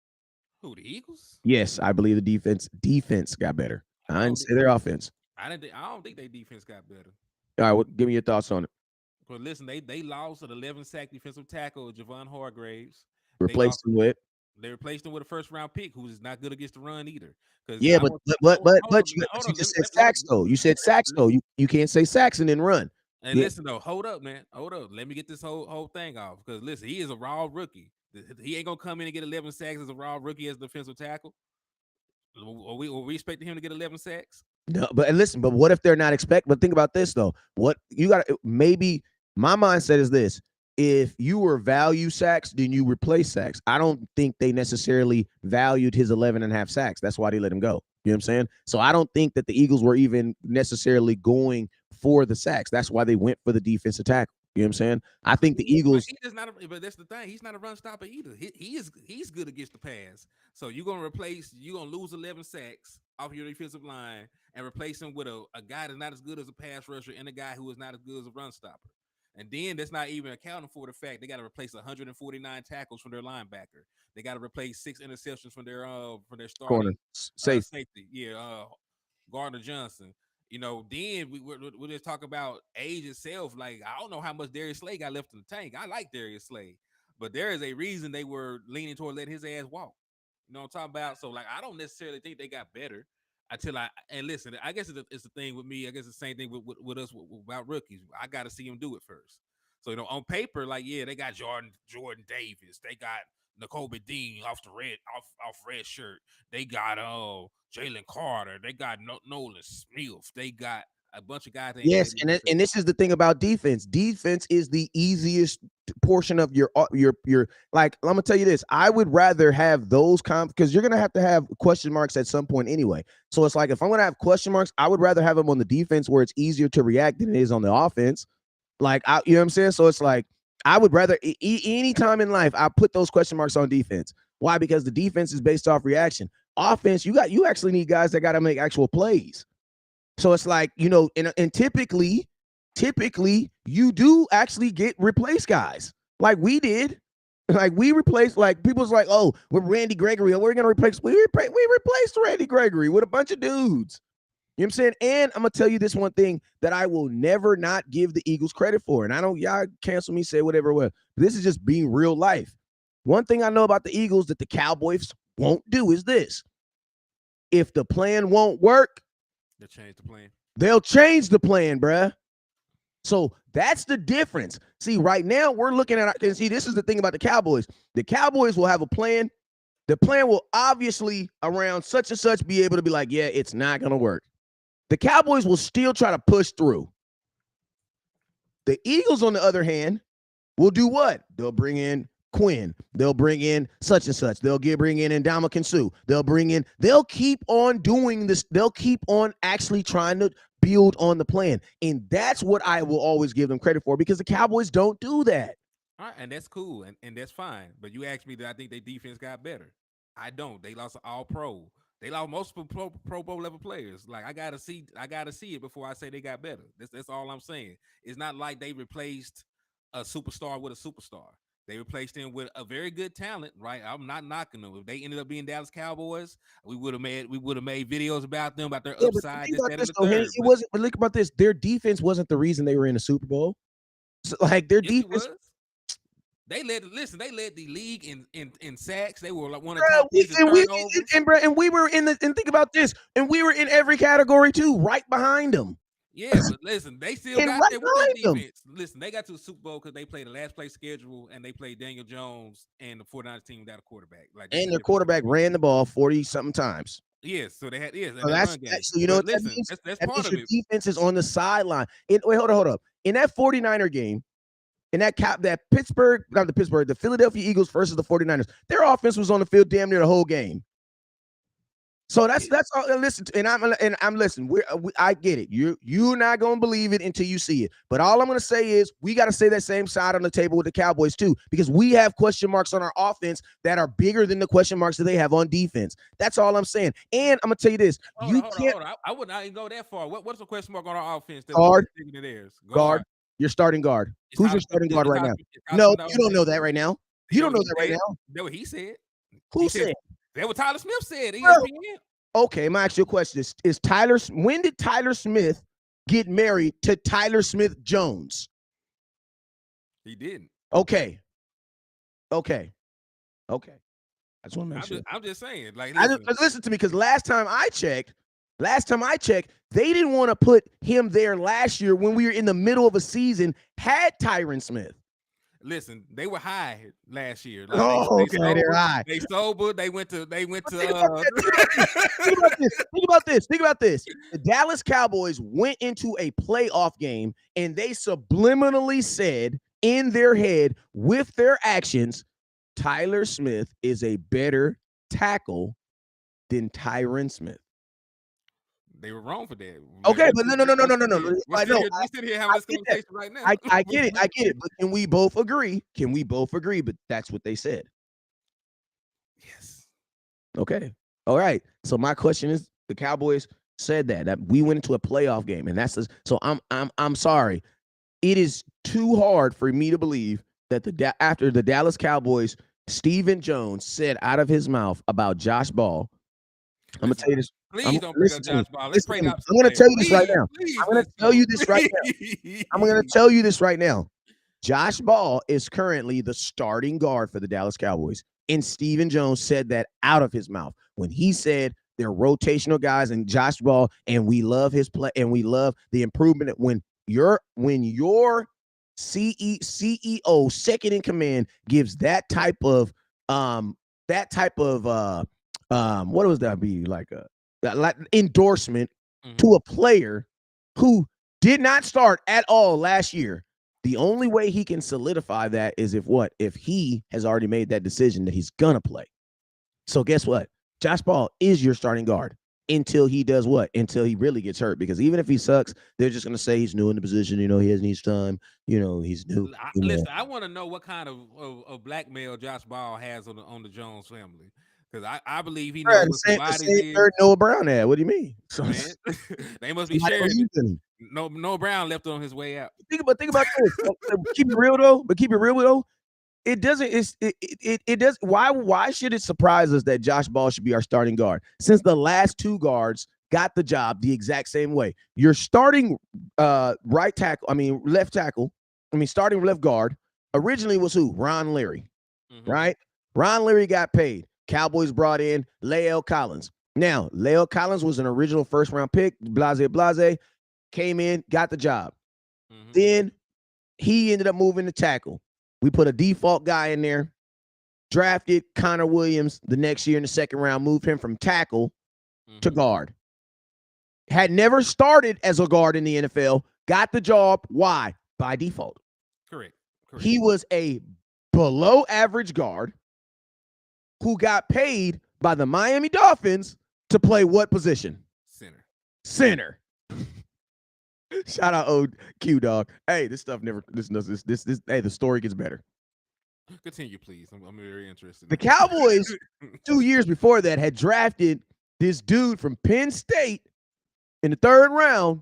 Who, the Eagles? Yes, I believe the defense got better. I I didn't don't say think their offense. I don't think their defense got better. All right, give me your thoughts on it. But listen, they lost an 11 sack defensive tackle, Javon Hargraves. They lost. Replace them with They replaced him with a first round pick who's not good against the run either. Because yeah, I but was but but but, hold but on, you, hold but you on. just said sacks though. You said sacks though. You can't say sacks and then run. And Yeah, listen though, hold up, man, hold up. Let me get this whole thing off. Because listen, he is a raw rookie. He ain't gonna come in and get 11 sacks as a raw rookie as a defensive tackle. Are we expecting him to get 11 sacks? no, but listen, but what if they're not expect? But think about this though. What you got? Maybe my mindset is this: if you were value sacks, then you replace sacks. I don't think they necessarily valued his 11 and a half sacks. That's why they let him go. You know what I'm saying? So I don't think that the Eagles were even necessarily going for the sacks. That's why they went for the defensive tackle. You know what I'm saying? I think the But Eagles he is not. But that's the thing. He's not a run stopper either. He's good against the pass. So you're gonna lose 11 sacks off your defensive line and replace him with a guy that's not as good as a pass rusher and a guy who is not as good as a run stopper. And then that's not even accounting for the fact they got to replace 149 tackles from their linebacker. They got to replace 6 interceptions from their corner starting safe. safety. Yeah, Gardner Johnson. Then we just talk about age itself. Like, I don't know how much Darius Slay got left in the tank. I like Darius Slay, but there is a reason they were leaning toward letting his ass walk. You know what I'm talking about? So, like, I don't necessarily think they got better and listen. I guess it's the thing with me. I guess it's the same thing with us about rookies. I got to see them do it first. So, on paper, like, yeah, they got Jordan Davis. They got Nakobe Dean off red shirt. They got Jalen Carter. They got Nolan Smith. They got a bunch of guys that ain't Yes, played and this is the thing about defense. Defense is the easiest portion of your. Like, I'm gonna tell you this. I would rather have those because you're gonna have to have question marks at some point anyway. So it's like if I'm gonna have question marks, I would rather have them on the defense where it's easier to react than it is on the offense. Like, you know what I'm saying? So it's like I would rather any time in life I put those question marks on defense. Why? Because the defense is based off reaction. Offense, you actually need guys that got to make actual plays. So it's like, and typically you do actually get replaced guys like we did. Like we replaced, like people's like, oh, with Randy Gregory, we're gonna replace. We replaced Randy Gregory with a bunch of dudes. You know what I'm saying? And I'm gonna tell you this one thing that I will never not give the Eagles credit for. And I don't, y'all cancel me, say whatever. Well, this is just being real life. One thing I know about the Eagles that the Cowboys won't do is this: if the plan won't work, They changed the plan. they'll change the plan, bruh. So that's the difference. See, right now we're looking at, and see, this is the thing about the Cowboys. The Cowboys will have a plan. The plan will obviously around such and such be able to be like, yeah, it's not going to work. The Cowboys will still try to push through. The Eagles, on the other hand, will do what? They'll bring in Quinn. They'll bring in such and such. They'll bring in Ndamukong Suh. They'll keep on doing this. They'll keep on actually trying to build on the plan. And that's what I will always give them credit for, because the Cowboys don't do that. All right, and that's cool, and that's fine. But you asked me that I think their defense got better. I don't. They lost all pro. They lost multiple pro bowl level players. Like, I gotta see it before I say they got better. That's all I'm saying. It's not like they replaced a superstar with a superstar. They replaced him with a very good talent, right? I'm not knocking them. If they ended up being Dallas Cowboys, we would have made videos about them, about their Yeah, but upside, think this, about that, and this the though, Henny. third. It wasn't. But look about this. Their defense wasn't the reason they were in the Super Bowl. So, like, their Yes, it defense. was. They led the league in sacks. They were like one of the Bruh, top teams in turnovers. and we were in the, and think about this, and we were in every category too, right behind them. Yeah, but listen, they still And got right there with their behind them. defense. Listen, they got to the Super Bowl because they played the last place schedule and they played Daniel Jones and the 49ers team without a quarterback. Like, that's And a their difference. quarterback ran the ball 40 something times. Yes, so they had and So that that's run game. so you know But what that listen, means? that's That part means of your it. defense is on the sideline. Wait, hold up. In that 49er game, in that the Philadelphia Eagles versus the 49ers, their offense was on the field damn near the whole game. So that's all. Listen, I'm listening. I get it. You're not gonna believe it until you see it. But all I'm gonna say is we got to say that same side on the table with the Cowboys too, because we have question marks on our offense that are bigger than the question marks that they have on defense. That's all I'm saying. And I'm gonna tell you this: you can't Hold on. I would not even go that far. What's the question mark on our offense that guard, bigger than theirs? guard. Guard. Your starting guard. Is Who's your Tyler Smith? starting guard right now? Is Tyler No, Smith not you on the don't know team? that right now. You You know don't what know he that right said? now. That what he said. Who He said said? that what Tyler Smith said. Bro, ESPN. okay, I'm gonna ask you a question. When did Tyler Smith get married to Tyler Smith Jones? He didn't. Okay. I just want to make sure. I'm just saying. Like, Listen to me, because last time I checked, they didn't want to put him there last year when we were in the middle of a season, had Tyron Smith. Listen, they were high last year. Like, they're high. They sober. They went to. Think about this. The Dallas Cowboys went into a playoff game and they subliminally said in their head with their actions, Tyler Smith is a better tackle than Tyron Smith. They were wrong for that. Okay, but no. I know. We sit here having I this get that. conversation right now. I get it. I get it. But can we both agree? Can we both agree? But that's what they said. Yes. Okay. All right. So my question is: the Cowboys said that we went into a playoff game, and so I'm sorry. It is too hard for me to believe that after the Dallas Cowboys, Stephen Jones said out of his mouth about Josh Ball. I'm gonna tell you this. Please don't bring up Listen to me. Josh Ball. Let's Listen pray to me. the opposite I'm gonna plan. tell you this right now. Please, I'm gonna let's tell go. you this right now. I'm gonna tell you this right now. Josh Ball is currently the starting guard for the Dallas Cowboys. And Stephen Jones said that out of his mouth when he said they're rotational guys and Josh Ball, and we love his play and we love the improvement when your CEO second in command gives that type of what was that be like endorsement to a player who did not start at all last year. The only way he can solidify that is if he has already made that decision that he's gonna play. So guess what? Josh Ball is your starting guard until he does what? Until he really gets hurt. Because even if he sucks, they're just gonna say he's new in the position. He has needs time. He's new. Listen, I want to know what kind of blackmail Josh Ball has on the Jones family. Because I believe he knows what The somebody's same is. third Noah Brown had. What do you mean? So, Man, they must be sharing it. No Brown left on his way out. Think about this. Keep it real though. But keep it real though. It doesn't. It does. Why should it surprise us that Josh Ball should be our starting guard? Since the last two guards got the job the exact same way. Your starting left tackle. Starting left guard originally was who? Ron Leary, right? Ron Leary got paid. Cowboys brought in Lael Collins. Now, Lael Collins was an original first-round pick, blase, came in, got the job. Then he ended up moving to tackle. We put a default guy in there, drafted Connor Williams the next year in the second round, moved him from tackle to guard. Had never started as a guard in the NFL, got the job. Why? By default. Correct. He was a below average guard who got paid by the Miami Dolphins to play what position? Center. Shout out old Q dog. Hey, this stuff never. This. Hey, the story gets better. Continue, please. I'm very interested. The Cowboys 2 years before that had drafted this dude from Penn State in the third round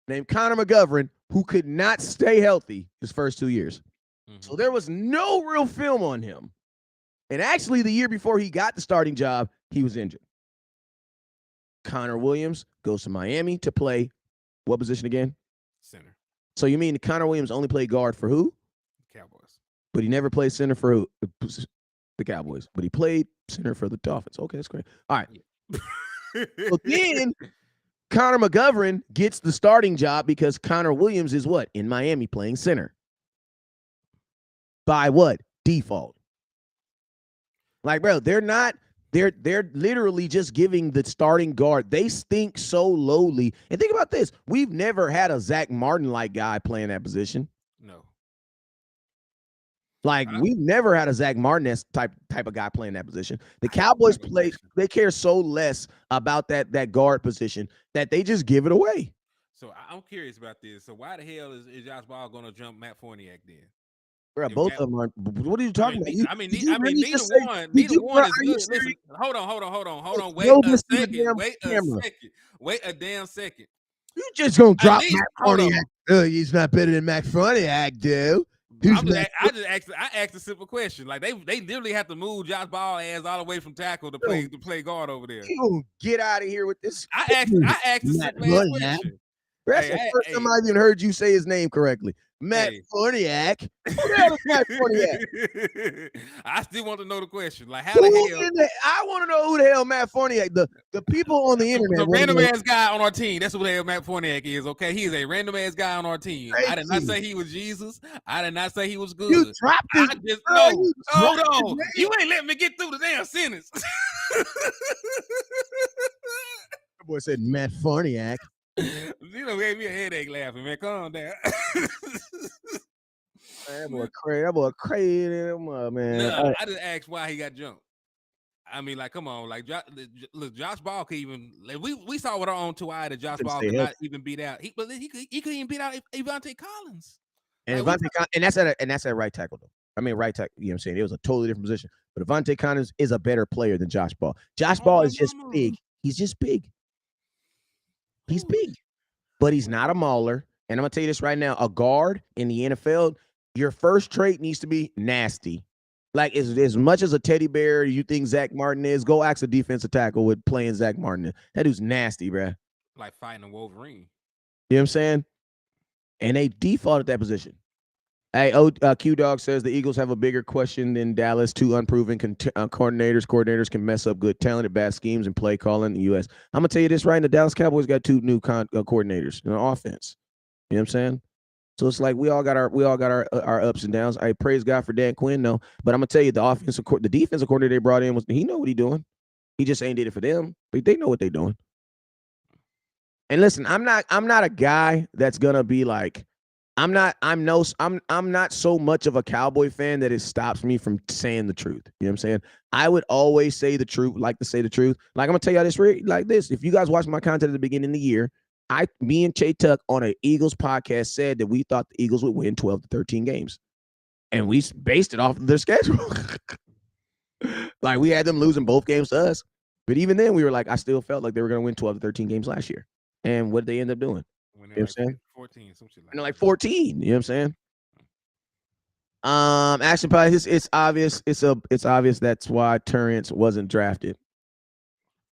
named Connor McGovern, who could not stay healthy his first 2 years. So there was no real film on him. And actually, the year before he got the starting job, he was injured. Connor Williams goes to Miami to play what position again? Center. So you mean Connor Williams only played guard for who? Cowboys. But he never played center for who? The Cowboys. But he played center for the Dolphins. Okay, that's great. All right. So then Connor McGovern gets the starting job because Connor Williams is what? In Miami playing center. By what? Default. Like, bro, they're literally just giving the starting guard. They stink so lowly. And think about this. We've never had a Zach Martin-like guy playing that position. No. Like, we've never had a Zach Martin type of guy playing that position. The Cowboys they care so less about that guard position that they just give it away. So I'm curious about this. So why the hell is Josh Ball going to jump Matt Forniak then? Bro, both of them are. What are you talking about? Neither one is good. Listen, hold on. Wait a damn second. You just gonna drop Matt Forniak? He's not better than Matt Forniak, dude. I asked a simple question. Like they literally have to move Josh Ball ass all the way from tackle to play guard over there. You gonna get out of here with this? I asked a simple question. That's the first time I even heard you say his name correctly. Matt Forniak. Who the hell is Matt Forniak? I still want to know the question. Like, how the hell? I want to know who the hell Matt Forniak. The people on the internet. The random ass guy on our team. That's who the hell Matt Forniak is. Okay, he is a random ass guy on our team. Crazy. I did not say he was Jesus. I did not say he was good. You dropped his. I just know. Hold on. You ain't letting me get through the damn sentence. The boy said Matt Forniak. Zeno gave me a headache laughing, man. Calm down. That boy crazy, man. No, I just asked why he got jumped. I mean, like, come on, like, look, Josh Ball could even. Like, we saw with our own two eyes that He Josh couldn't Ball stay could not healthy. even beat out. He couldn't even beat out Evante Collins. And Like we, and that's at right tackle though. I mean, right tackle. You know what I'm saying? It was a totally different position. But Avante Connors is a better player than Josh Ball. Josh oh Ball my is just mama, big. He's just big. He's who? big, but he's not a mauler. And I'm gonna tell you this right now: a guard in the NFL, your first trait needs to be nasty. Like as much as a teddy bear you think Zach Martin is, go ask a defensive tackle with playing Zach Martin. That dude's nasty, bruh. Like fighting a Wolverine. You know what I'm saying? And they default at that position. Hey, Q Dog says the Eagles have a bigger question than Dallas. Two unproven coordinators. Coordinators can mess up good talent at bad schemes and play calling in the U.S. I'm gonna tell you this right now: the Dallas Cowboys got two new coordinators in the offense. You know what I'm saying? So it's like we all got our ups and downs. I praise God for Dan Quinn, no, but I'm gonna tell you the defensive coordinator they brought in he know what he doing. He just ain't did it for them, but they know what they doing. And listen, I'm not a guy that's gonna be like I'm not so much of a Cowboy fan that it stops me from saying the truth. You know what I'm saying? I would always say the truth, like to say the truth. Like I'm gonna tell y'all this like this. If you guys watched my content at the beginning of the year, me and Che Tuck on an Eagles podcast said that we thought the Eagles would win 12 to 13 games. And we based it off of their schedule. Like we had them losing both games to us. But even then, we were like, I still felt like they were gonna win 12 to 13 games last year. And what did they end up doing? When You they're know like what I'm saying? 14, some shit And like they're like that. 14. You know what I'm saying? Actually, probably it's obvious. It's obvious that's why Terrence wasn't drafted.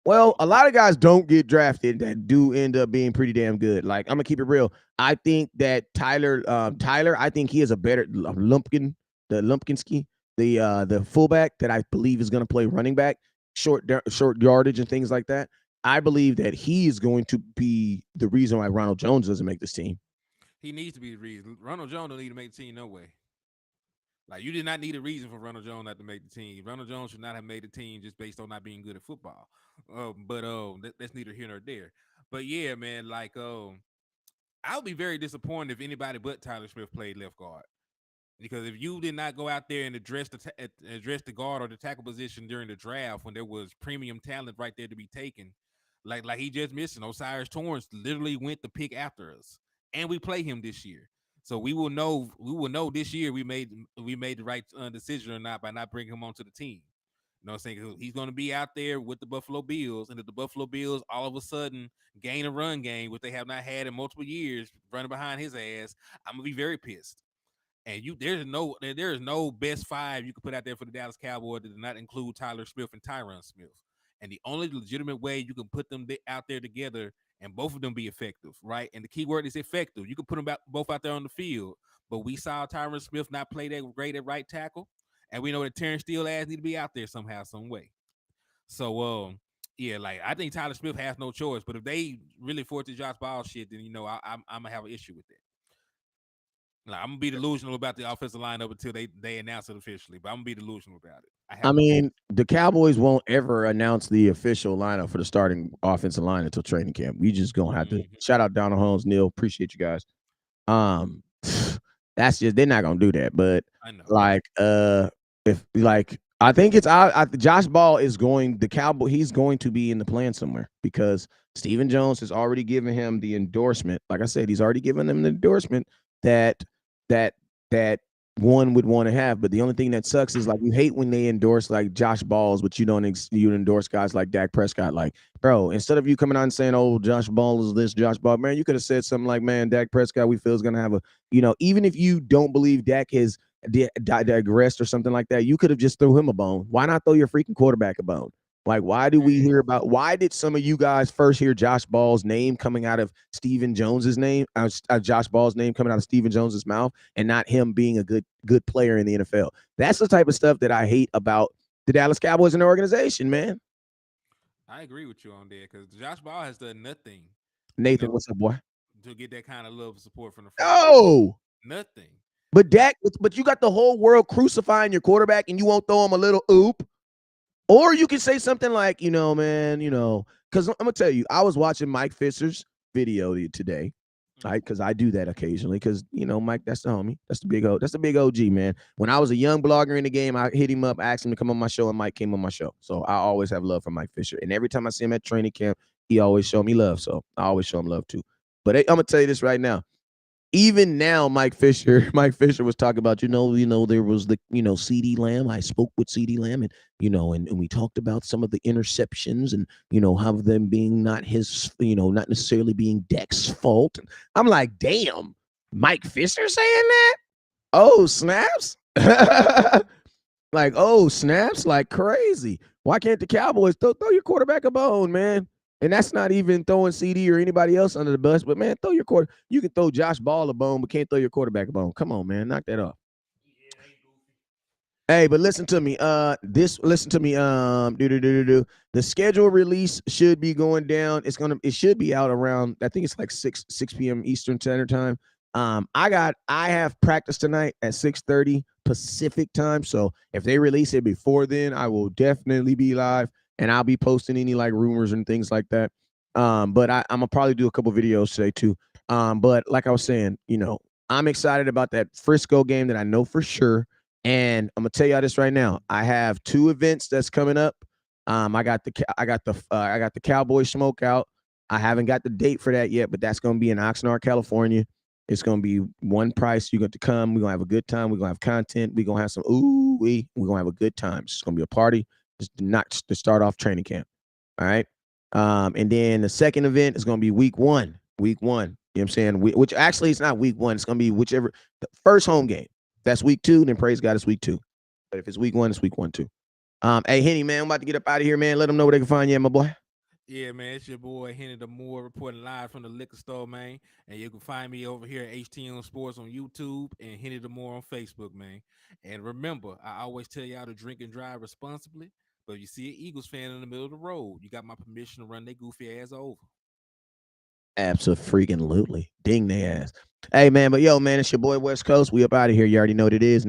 Well, a lot of guys don't get drafted that do end up being pretty damn good. Like I'm gonna keep it real. I think that Tyler, I think he is a better Lumpkinski, the fullback that I believe is gonna play running back, short yardage and things like that. I believe that he is going to be the reason why Ronald Jones doesn't make this team. He needs to be the reason. Ronald Jones don't need to make the team no way. Like you did not need a reason for Ronald Jones not to make the team. Ronald Jones should not have made the team just based on not being good at football. That's neither here nor there. But yeah, man, like I would be very disappointed if anybody but Tyler Smith played left guard. Because if you did not go out there and address the guard or the tackle position during the draft when there was premium talent right there to be taken, like he just missing, Osiris Torrance literally went to pick after us, and we play him this year, so we will know this year we made the right decision or not by not bringing him onto the team. You know what I'm saying? He's going to be out there with the Buffalo Bills, and if the Buffalo Bills all of a sudden gain a run game, which they have not had in multiple years, running behind his ass, I'm gonna be very pissed. And there is no best five you could put out there for the Dallas Cowboys that did not include Tyler Smith and Tyron Smith. And the only legitimate way you can put them out there together and both of them be effective, right? And the key word is effective. You can put them both out there on the field, but we saw Tyron Smith not play that great at right tackle, and we know that Terrence Steele ass need to be out there somehow, some way. So, yeah, like I think Tyler Smith has no choice. But if they really force the Josh Ball shit, then I'm gonna have an issue with that. Like, I'm gonna be delusional about the offensive lineup until they announce it officially, but I'm gonna be delusional about it. I I have no choice. mean, the Cowboys won't ever announce the official lineup for the starting offensive line until training camp. We just gonna have to Mhm. shout out Donald Holmes, Neil. Appreciate you guys. Um, that's just they're not gonna do that. But I know. like, if like I think Josh Ball is going the Cowboy. He's going to be in the plan somewhere because Stephen Jones has already given him the endorsement. Like I said, he's already given them the endorsement that that that one would want to have. But the only thing that sucks is like you hate when they endorse like Josh Balls, but you don't you endorse guys like Dak Prescott. Like, bro, instead of you coming out and saying, "Oh, Josh Ball is this, Josh Ball," man, you could have said something like, "Man, Dak Prescott, we feel is gonna have a, even if you don't believe Dak has digressed or something like that, you could have just threw him a bone. Why not throw your freaking quarterback a bone? Like, why did some of you guys first hear Josh Ball's name coming out of Stephen Jones's name, Josh Ball's name coming out of Stephen Jones's mouth, and not him being a good player in the NFL? That's the type of stuff that I hate about the Dallas Cowboys and their organization, man. I agree with you on that because Josh Ball has done nothing, you Nathan, know, what's up, boy? to get that kind of love support from the fan base. No. Nothing. But Dak, but you got the whole world crucifying your quarterback and you won't throw him a little oop. Or you can say something like, man, because I'm going to tell you, I was watching Mike Fisher's video today, Right, because I do that occasionally. Because Mike, that's the homie. That's the big OG, man. When I was a young blogger in the game, I hit him up, asked him to come on my show, and Mike came on my show. So I always have love for Mike Fisher. And every time I see him at training camp, he always show me love. So I always show him love too. But hey, I'm gonna tell you this right now. Even now, Mike Fisher, Mike Fisher was talking about, there was the, CD Lamb. I spoke with CD Lamb, and and we talked about some of the interceptions, and how them being not his, not necessarily being Dek's fault. And I'm like, damn, Mike Fisher saying that? Oh, snaps. Like, oh, snaps, like crazy. Why can't the Cowboys throw your quarterback a bone, man? And that's not even throwing CD or anybody else under the bus, but man, throw your quarter. You can throw Josh Ball a bone, but can't throw your quarterback a bone. Come on, man, knock that off. Hey, but listen to me. Listen to me. Do. The schedule release should be going down. It should be out around. I think it's like 6 p.m. Eastern Standard Time. I have practice tonight at 6:30 Pacific time. So if they release it before then, I will definitely be live, and I'll be posting any like rumors and things like that. But I'm gonna probably do a couple videos today too. But like I was saying, I'm excited about that Frisco game that I know for sure. And I'm gonna tell y'all this right now. I have 2 events that's coming up. I got the Cowboy Smokeout. I haven't got the date for that yet, but that's gonna be in Oxnard, California. It's gonna be one price. You're going to come. We're gonna have a good time. We're gonna have content. We're gonna have some we're gonna have a good time. It's gonna be a party. Just not to start off training camp. All right. And then the second event is gonna be week one. Week one. You know what I'm saying? Which actually it's not week one. It's gonna be whichever the first home game. That's week 2, then praise God, it's week 2. But if it's week 1, it's week 1 too. Hey Henny, man, I'm about to get up out of here, man. Let them know where they can find you, my boy. Yeah, man, it's your boy Henny the Moore reporting live from the liquor store, man. And you can find me over here at HTM Sports on YouTube and Henny the Moore on Facebook, man. And remember, I always tell y'all to drink and drive responsibly. But if you see an Eagles fan in the middle of the road, you got my permission to run their goofy ass over. Absolutely. Ding they ass. Hey man, but yo, man, it's your boy West Coast. We up out of here. You already know what it is.